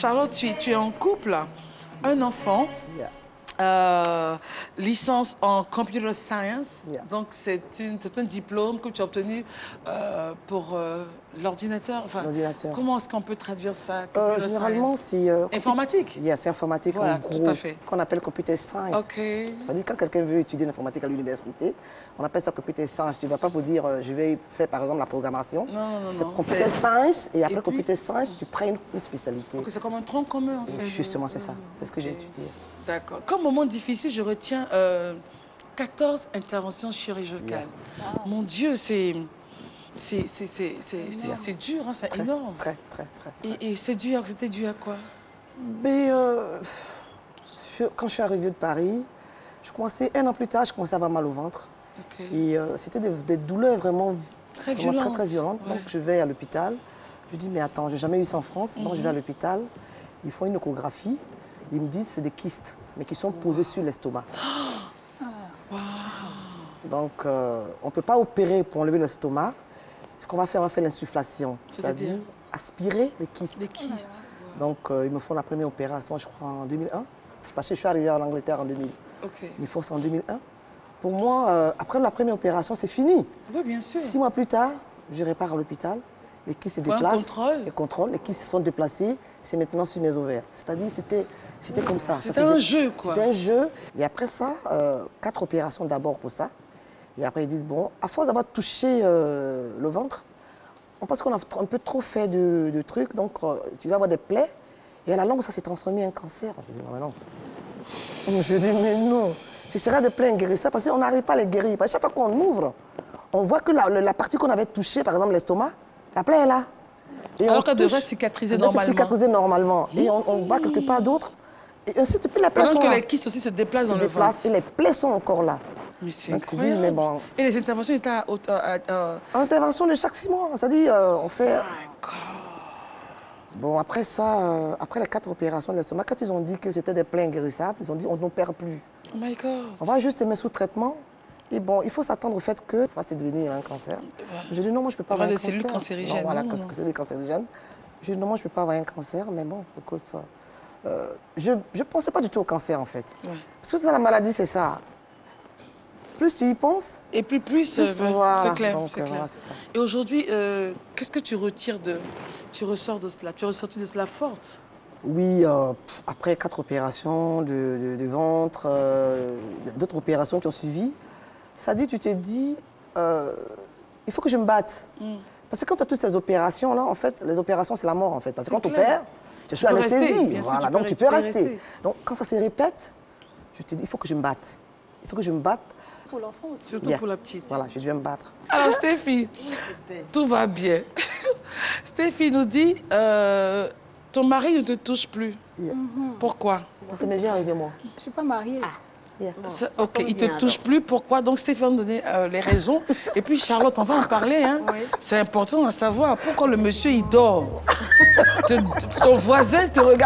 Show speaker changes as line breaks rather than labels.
Charlotte, tu es en couple, un enfant, licence en Computer Science, donc c'est un diplôme que tu as obtenu pour l'ordinateur. Enfin, comment est-ce qu'on peut traduire ça?
Généralement, c'est...
informatique?
C'est informatique,
voilà,
en gros, qu'on appelle Computer Science.
Okay.
C'est-à-dire quand quelqu'un veut étudier l'informatique à l'université, on appelle ça Computer Science. Tu ne vas pas pour dire, je vais faire par exemple la programmation.
Non.
C'est Computer Science, et après Computer Science, tu prends une spécialité.
Donc c'est comme un tronc commun, en fait.
Justement, c'est ça. C'est ce que j'ai étudié.
D'accord. Comme moment difficile, je retiens 14 interventions chirurgicales. Wow. Mon Dieu, c'est dur, hein, c'est énorme.
Très.
Et c'était dû à quoi?
Mais, quand je suis arrivée de Paris, un an plus tard, je commençais à avoir mal au ventre. Okay. Et c'était des douleurs vraiment très violentes. Ouais. Donc je vais à l'hôpital. Je dis, mais attends, je n'ai jamais eu ça en France. Donc je vais à l'hôpital. Ils font une échographie. Ils me disent que c'est des kystes, mais qui sont posés sur l'estomac. Donc, on ne peut pas opérer pour enlever l'estomac. Ce qu'on va faire, on va faire l'insufflation, c'est-à-dire aspirer les kystes. Donc, ils me font la première opération, je crois, en 2001. Parce que je suis arrivée en Angleterre en 2000.
Okay.
Ils font ça en 2001. Pour moi, après la première opération, c'est fini.
Oui, bien sûr.
6 mois plus tard, je repars à l'hôpital. Les kystes se déplacent. Les kystes se sont déplacés. C'est maintenant sur mes ovaires. C'est-à-dire, c'était comme ça.
C'était un jeu, quoi.
C'était un jeu. Et après ça, 4 opérations d'abord pour ça. Et après, ils disent, bon, à force d'avoir touché le ventre, on pense qu'on a un peu trop fait de trucs. Donc, tu vas avoir des plaies. Et à la longue, ça s'est transformé en cancer. Je dis, non, mais non. Je dis, mais non. Ce sera des plaies inguérissables parce qu'on n'arrive pas à les guérir. Parce que chaque fois qu'on ouvre, on voit que la partie qu'on avait touchée, par exemple l'estomac, la plaie est là.
Et alors qu'elle devrait cicatriser normalement.
Cicatriser normalement. Et on va quelque part d'autre. Et ensuite, depuis la plaie sont
que
là.
les kystes aussi se déplacent dans le ventre.
Et les plaies sont encore là.
Mais c'est
incroyable. Ils disent, mais bon...
Et les interventions étaient à...
Intervention de chaque 6 mois. C'est-à-dire, on fait... Bon, après ça, après les 4 opérations de l'estomac, quand ils ont dit que c'était des plaies inguérissables, ils ont dit, on n'opère plus.
Oh my God.
On va juste te mettre sous traitement. Et bon, il faut s'attendre au fait que ça va devenir un cancer. J'ai dit non, moi je ne peux pas avoir un cancer.
Des cellules cancérigènes.
Non, voilà, parce que c'est des cancérigènes. J'ai dit non, moi je ne peux pas avoir un cancer, mais bon, écoute ça. Je ne pensais pas du tout au cancer en fait. Ouais. Parce que ça, la maladie, c'est ça. Plus tu y penses.
Et plus
voilà.
C'est clair.
Donc, voilà, ça.
Et aujourd'hui, qu'est-ce que tu retires de. Tu ressors de cela? Tu es ressortie de cela forte?
Oui, après 4 opérations de ventre, d'autres opérations qui ont suivi. Ça dit, tu t'es dit, il faut que je me batte. Parce que quand tu as toutes ces opérations-là, en fait, les opérations, c'est la mort, en fait. Parce que quand tu opères, tu es sous anesthésie. Voilà, donc tu peux rester. Donc quand ça se répète, tu te dis, il faut que je me batte. Il faut que je me batte.
Pour l'enfant aussi.
Surtout pour la petite.
Voilà, je vais me battre.
Alors, Stéphie, tout va bien. Stéphie nous dit, ton mari ne te touche plus. Pourquoi?
Ça m'est bien arrivé, moi.
Je ne suis pas mariée.
Ok, il ne te touche plus. Pourquoi? Donc, Stéphane va donner les raisons. Et puis, Charlotte, on va en parler. Hein. Oui. C'est important à savoir. Pourquoi le monsieur, il dort? Ton voisin te regarde.